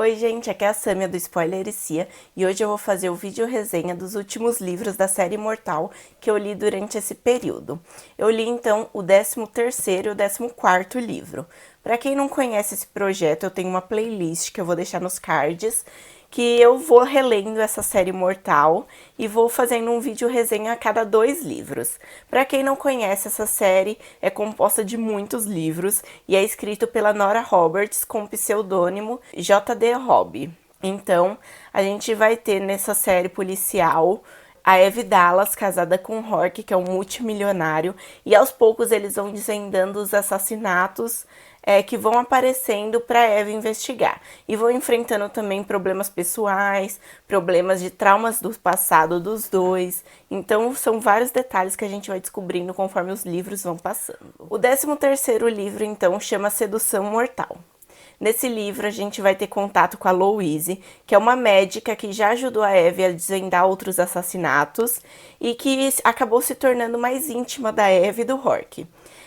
Oi gente, aqui é a Sâmia do Spoilericia e hoje eu vou fazer o vídeo resenha dos últimos livros da série Imortal que eu li durante esse período. Eu li então o 13º e o 14º livro. Para quem não conhece esse projeto, eu tenho uma playlist que eu vou deixar nos cards, que eu vou relendo essa série Imortal e vou fazendo um vídeo resenha a cada 2 livros. Para quem não conhece, essa série é composta de muitos livros e é escrito pela Nora Roberts com o pseudônimo J.D. Robb. Então, a gente vai ter nessa série policial a Eve Dallas casada com o Rourke, que é um multimilionário, e aos poucos eles vão desvendando os assassinatos que vão aparecendo para Eve investigar. E vão enfrentando também problemas pessoais, problemas de traumas do passado dos dois. Então são vários detalhes que a gente vai descobrindo conforme os livros vão passando. O 13º livro, então, chama Sedução Mortal. Nesse livro, a gente vai ter contato com a Louise, que é uma médica que já ajudou a Eve a desvendar outros assassinatos e que acabou se tornando mais íntima da Eve e do Rourke.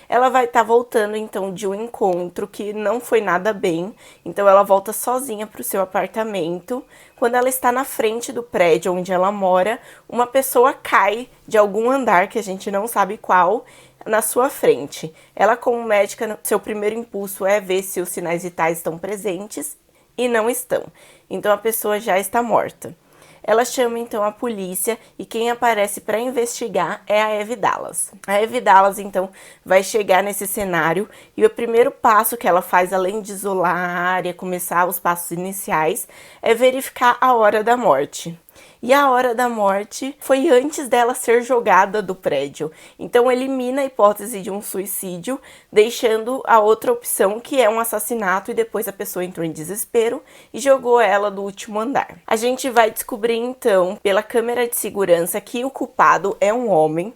Ela vai estar voltando, então, de um encontro que não foi nada bem, então ela volta sozinha para o seu apartamento. Quando ela está na frente do prédio onde ela mora, uma pessoa cai de algum andar, que a gente não sabe qual, na sua frente. Ela, como médica, seu primeiro impulso é ver se os sinais vitais estão presentes e não estão. Então a pessoa já está morta. Ela chama então a polícia e quem aparece para investigar é a Eve Dallas. A Eve Dallas então vai chegar nesse cenário e o primeiro passo que ela faz, além de isolar a área, começar os passos iniciais, é verificar a hora da morte. E a hora da morte foi antes dela ser jogada do prédio. Então elimina a hipótese de um suicídio, deixando a outra opção, que é um assassinato, e depois a pessoa entrou em desespero e jogou ela do último andar. A gente vai descobrir então, pela câmera de segurança, que o culpado é um homem.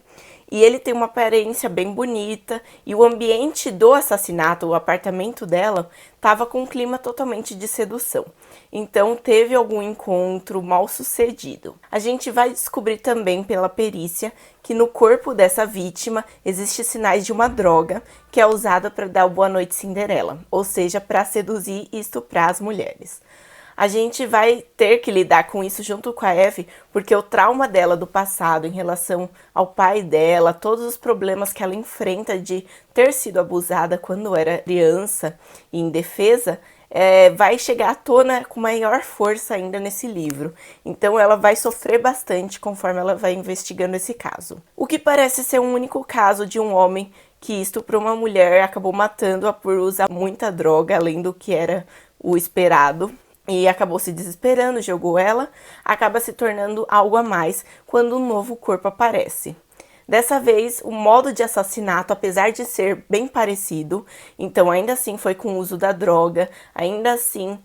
E ele tem uma aparência bem bonita, e o ambiente do assassinato, o apartamento dela, estava com um clima totalmente de sedução. Então teve algum encontro mal sucedido. A gente vai descobrir também pela perícia que no corpo dessa vítima existem sinais de uma droga que é usada para dar o Boa Noite Cinderela, ou seja, para seduzir e estuprar as mulheres. A gente vai ter que lidar com isso junto com a Eve, porque o trauma dela do passado em relação ao pai dela, todos os problemas que ela enfrenta de ter sido abusada quando era criança e indefesa, vai chegar à tona com maior força ainda nesse livro. Então ela vai sofrer bastante conforme ela vai investigando esse caso. O que parece ser um único caso de um homem que estuprou uma mulher, acabou matando-a por usar muita droga, além do que era o esperado. E acabou se desesperando, jogou ela, acaba se tornando algo a mais quando um novo corpo aparece. Dessa vez, o modo de assassinato, apesar de ser bem parecido, então ainda assim foi com o uso da droga, ainda assim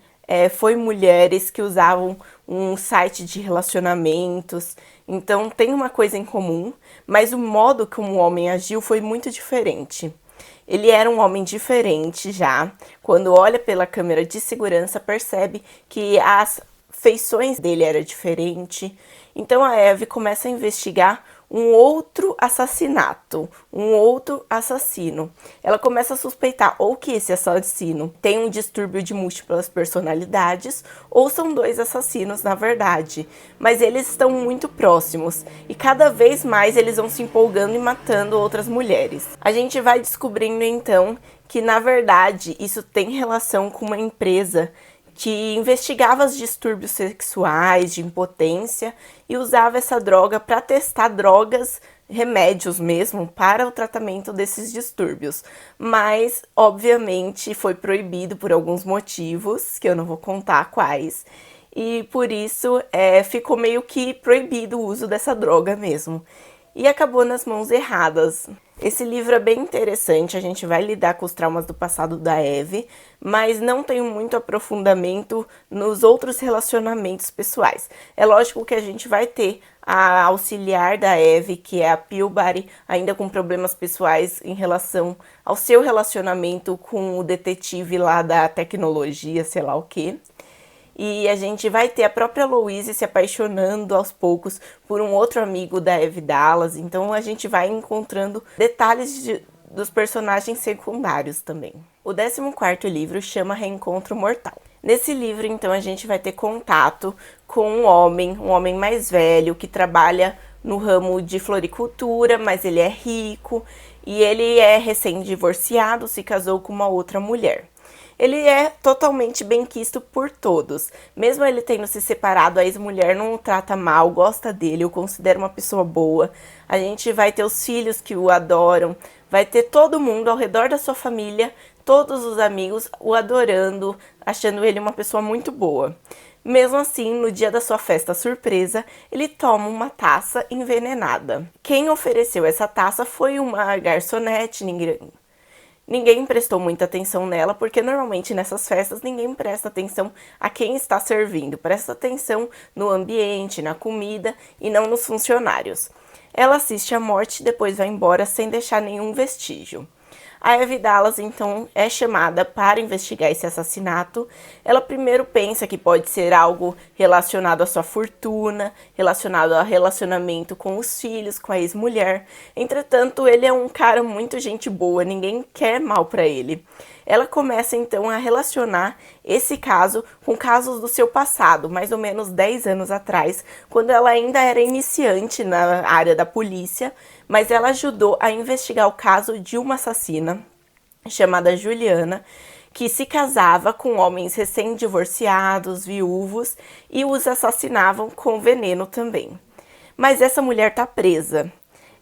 foi mulheres que usavam um site de relacionamentos, então tem uma coisa em comum, mas o modo como o homem agiu foi muito diferente. Ele era um homem diferente já. Quando olha pela câmera de segurança, percebe que as feições dele eram diferentes. Então a Eve começa a investigar um outro assassinato, um outro assassino. Ela começa a suspeitar ou que esse assassino tem um distúrbio de múltiplas personalidades, ou são 2 assassinos na verdade, mas eles estão muito próximos e cada vez mais eles vão se empolgando e matando outras mulheres. A gente vai descobrindo então que na verdade isso tem relação com uma empresa que investigava os distúrbios sexuais, de impotência, e usava essa droga para testar drogas, remédios mesmo, para o tratamento desses distúrbios. Mas, obviamente, foi proibido por alguns motivos, que eu não vou contar quais, e por isso ficou meio que proibido o uso dessa droga mesmo. E acabou nas mãos erradas. Esse livro é bem interessante, a gente vai lidar com os traumas do passado da Eve, mas não tem muito aprofundamento nos outros relacionamentos pessoais. É lógico que a gente vai ter a auxiliar da Eve, que é a Pilbari, ainda com problemas pessoais em relação ao seu relacionamento com o detetive lá da tecnologia, sei lá o quê. E a gente vai ter a própria Louise se apaixonando aos poucos por um outro amigo da Eve Dallas. Então a gente vai encontrando detalhes dos personagens secundários também. O 14º livro chama Reencontro Mortal. Nesse livro, então, a gente vai ter contato com um homem mais velho, que trabalha no ramo de floricultura, mas ele é rico e ele é recém-divorciado, se casou com uma outra mulher. Ele é totalmente benquisto por todos. Mesmo ele tendo se separado, a ex-mulher não o trata mal, gosta dele, o considera uma pessoa boa. A gente vai ter os filhos que o adoram, vai ter todo mundo ao redor da sua família, todos os amigos o adorando, achando ele uma pessoa muito boa. Mesmo assim, no dia da sua festa surpresa, ele toma uma taça envenenada. Quem ofereceu essa taça foi uma garçonete, ninguém prestou muita atenção nela, porque normalmente nessas festas ninguém presta atenção a quem está servindo, presta atenção no ambiente, na comida e não nos funcionários. Ela assiste à morte e depois vai embora sem deixar nenhum vestígio. A Eve Dallas, então, é chamada para investigar esse assassinato. Ela primeiro pensa que pode ser algo relacionado à sua fortuna, relacionado ao relacionamento com os filhos, com a ex-mulher. Entretanto, ele é um cara muito gente boa, ninguém quer mal para ele. Ela começa, então, a relacionar esse caso com casos do seu passado, mais ou menos 10 anos atrás, quando ela ainda era iniciante na área da polícia, mas ela ajudou a investigar o caso de uma assassina chamada Juliana, que se casava com homens recém-divorciados, viúvos, e os assassinavam com veneno também. Mas essa mulher tá presa.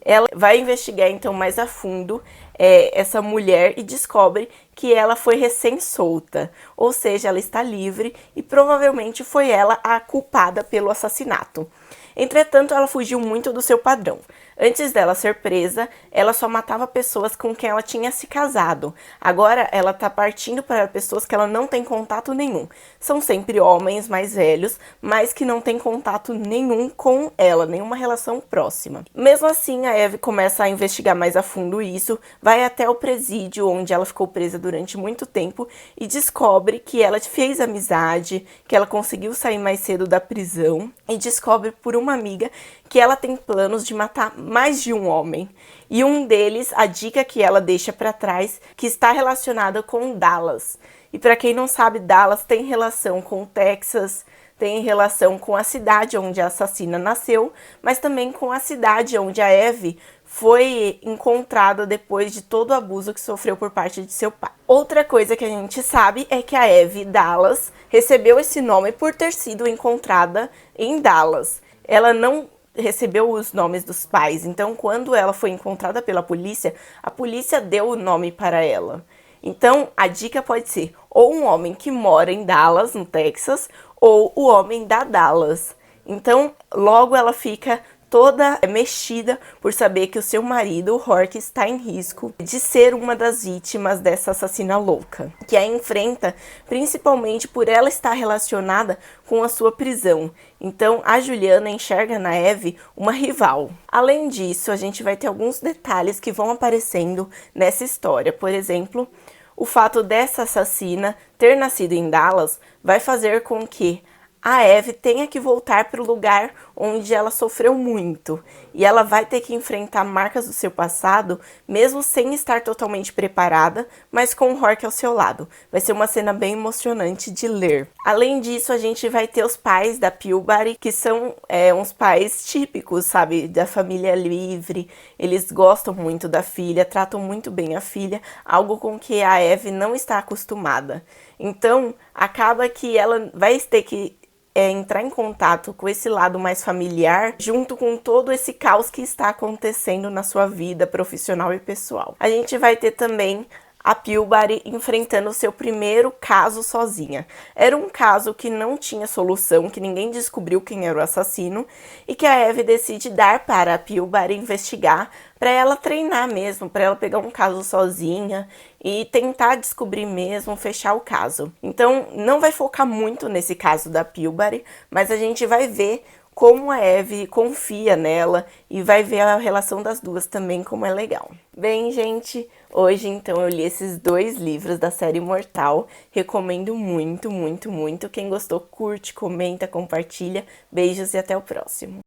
Ela vai investigar então mais a fundo essa mulher e descobre que ela foi recém-solta, ou seja, ela está livre e provavelmente foi ela a culpada pelo assassinato. Entretanto, ela fugiu muito do seu padrão. Antes dela ser presa, ela só matava pessoas com quem ela tinha se casado. Agora, ela tá partindo para pessoas que ela não tem contato nenhum. São sempre homens mais velhos, mas que não tem contato nenhum com ela, nenhuma relação próxima. Mesmo assim, a Eve começa a investigar mais a fundo isso, vai até o presídio, onde ela ficou presa durante muito tempo, e descobre que ela fez amizade, que ela conseguiu sair mais cedo da prisão, e descobre por uma amiga que ela tem planos de matar mais de um homem. E um deles, a dica que ela deixa para trás, que está relacionada com Dallas. E para quem não sabe, Dallas tem relação com o Texas, tem relação com a cidade onde a assassina nasceu, mas também com a cidade onde a Eve foi encontrada depois de todo o abuso que sofreu por parte de seu pai. Outra coisa que a gente sabe é que a Eve Dallas recebeu esse nome por ter sido encontrada em Dallas. Ela não recebeu os nomes dos pais, então quando ela foi encontrada pela polícia, a polícia deu o nome para ela. Então a dica pode ser ou um homem que mora em Dallas, no Texas, ou o homem da Dallas. Então logo ela fica toda mexida por saber que o seu marido, o Rourke, está em risco de ser uma das vítimas dessa assassina louca, que a enfrenta principalmente por ela estar relacionada com a sua prisão. Então a Juliana enxerga na Eve uma rival. Além disso, a gente vai ter alguns detalhes que vão aparecendo nessa história. Por exemplo, o fato dessa assassina ter nascido em Dallas vai fazer com que a Eve tenha que voltar para o lugar onde ela sofreu muito. E ela vai ter que enfrentar marcas do seu passado, mesmo sem estar totalmente preparada, mas com o Rourke ao seu lado. Vai ser uma cena bem emocionante de ler. Além disso, a gente vai ter os pais da Pilbara, que são uns pais típicos, sabe, da família livre. Eles gostam muito da filha, tratam muito bem a filha, algo com que a Eve não está acostumada. Então, acaba que ela vai ter que entrar em contato com esse lado mais familiar, junto com todo esse caos que está acontecendo na sua vida profissional e pessoal. A gente vai ter também a Pilbara enfrentando o seu primeiro caso sozinha. Era um caso que não tinha solução, que ninguém descobriu quem era o assassino, e que a Eve decide dar para a Pilbara investigar, para ela treinar mesmo, para ela pegar um caso sozinha e tentar descobrir mesmo, fechar o caso. Então, não vai focar muito nesse caso da Pilbara, mas a gente vai ver como a Eve confia nela e vai ver a relação das duas também, como é legal. Bem, gente, hoje então eu li esses 2 livros da série Imortal. Recomendo muito, muito, muito. Quem gostou, curte, comenta, compartilha. Beijos e até o próximo.